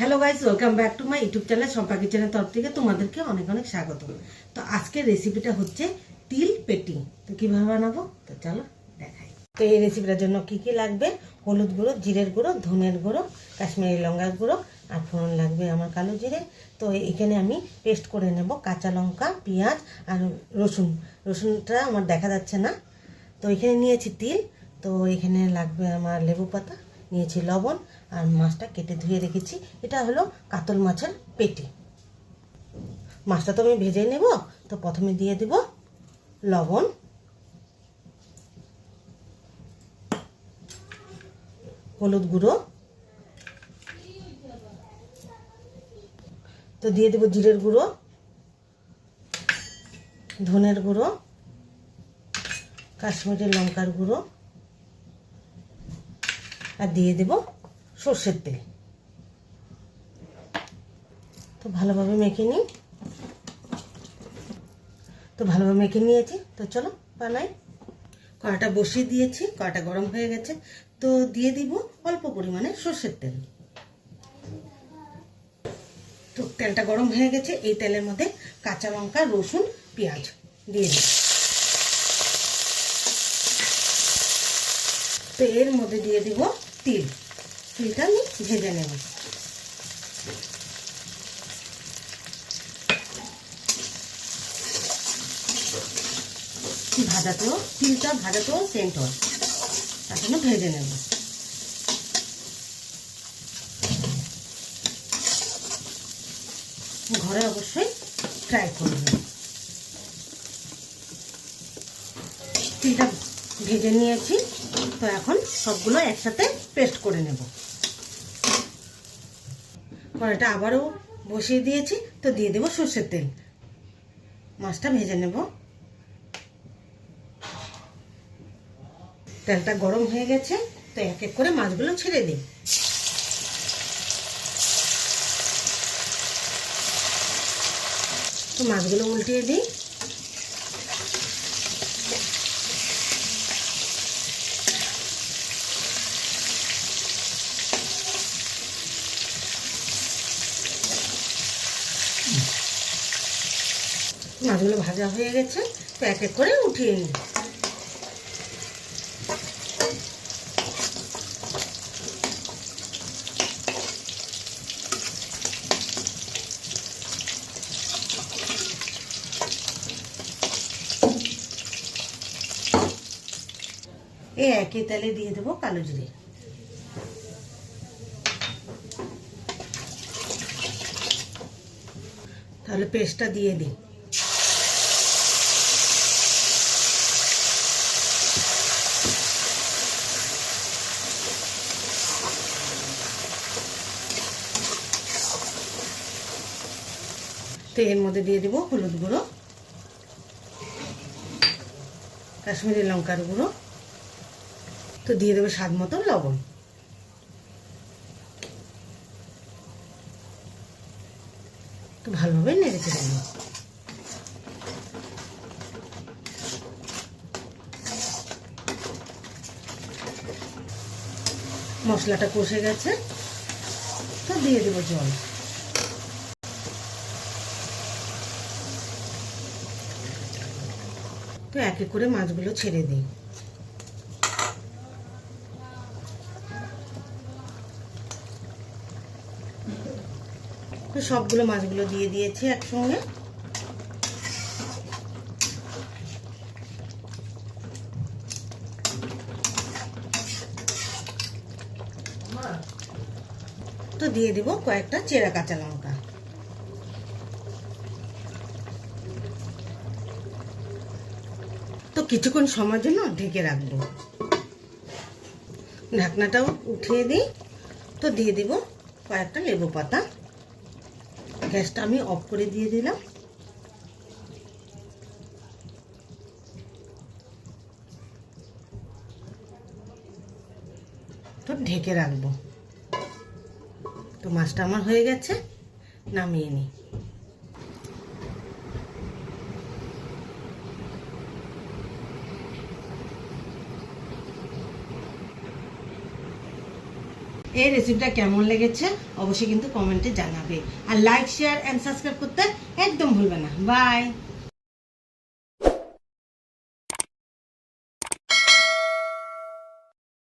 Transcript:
Hello guys, welcome back to my YouTube channel Shampa কিচেনের তরফ থেকে তোমাদেরকে অনেক অনেক স্বাগত। তো আজকের রেসিপিটা হচ্ছে তিল পেটি। তো কীভাবে বানাবো তো চলো দেখাই। তো এই রেসিপিটার জন্য কি কি লাগবে: হলুদ গুঁড়ো, জিরের গুঁড়ো, ধনের গুঁড়ো, কাশ্মীরি লঙ্কার গুঁড়ো, আর ফোড়ন লাগবে আমার কালো জিরে। তো এখানে আমি পেস্ট করে নেব কাঁচা লঙ্কা, পেঁয়াজ আর রসুনটা আমার দেখা যাচ্ছে না। তো এখানে নিয়েছি তিল। তো এখানে লাগবে আমার লেবু পাতা, নিয়েছি লবণ, আর মাছটা কেটে ধুয়ে রেখেছি। এটা হলো কাতল মাছের পেটি। মাছটা তো আমি ভেজে নেব। তো প্রথমে দিয়ে দেব লবণ, হলুদ গুঁড়ো, তো দিয়ে দেব জিরের গুঁড়ো, ধনের গুঁড়ো, কাশ্মীরি লঙ্কার গুঁড়ো, আর দিয়ে দেব সর্ষের তেল। তো ভালোভাবে মেখে নিই। তো ভালোভাবে মেখে নিয়েছি। তো চলো বানাই। কড়াটা বসিয়ে দিয়েছি, কড়াটা গরম হয়ে গেছে। তো দিয়ে দিব অল্প পরিমাণে সর্ষের তেল। তো তেলটা গরম হয়ে গেছে। এই তেলের মধ্যে কাঁচা লঙ্কা, রসুন, পেঁয়াজ দিয়ে দিই। তো এর মধ্যে দিয়ে দিব তিলটা আমি ভেজে নেব। তিলটা ভাজাতেও সেন্ট হয়, তার জন্য ভেজে নেব। ঘরে অবশ্যই ট্রাই করবেন। তিলটা ভেজে নিয়েছি। তো এখন সবগুলো একসাথে পেস্ট করে নেব। কড়াইটা আবারও বসিয়ে দিয়েছি। তো দিয়ে দেব সর্ষের তেল। মাছটা ভেজে নেব। তেলটা গরম হয়ে গেছে। তো এক এক করে মাছগুলো ছেড়ে দিই। তো মাছগুলো উল্টিয়ে দিই। মাছগুলো ভাজা হয়ে গেছে। তো এক এক করে উঠিয়ে নিই। এই একই তেলে দিয়ে দেবো কালো জিরে। তাহলে পেস্টটা দিয়ে দিই। তো এর মধ্যে দিয়ে দেবো হলুদ গুঁড়ো, কাশ্মীরি লঙ্কার গুঁড়ো, তো দিয়ে দেবো স্বাদ মতো লবণ। তো ভালোভাবে নেড়ে চেড়ে দেবো। মশলাটা কষে গেছে। তো দিয়ে দেবো জল। তো এক এক করে মাছগুলো ছেড়ে দিই। তো সবগুলো মাছগুলো দিয়ে দিয়েছি একসঙ্গে। তো দিয়ে দিব কয়েকটা চেরা কাঁচা লঙ্কা। তো কিছুক্ষণ সময়ের জন্য ঢেকে রাখবো। ঢাকনাটাও উঠিয়ে দিই। তো দিয়ে দিব কয়েকটা লেবু পাতা। গ্যাসটা আমি অফ করে দিয়ে দিলাম। তো ঢেকে রাখবো। তো মাছটা আমার হয়ে গেছে, নামিয়ে নিই। এই রেসিপিটা কেমন লেগেছে অবশ্যই কিন্তু কমেন্টে জানাবে, আর লাইক শেয়ার এন্ড সাবস্ক্রাইব করতে একদম ভুলবে না। বাই।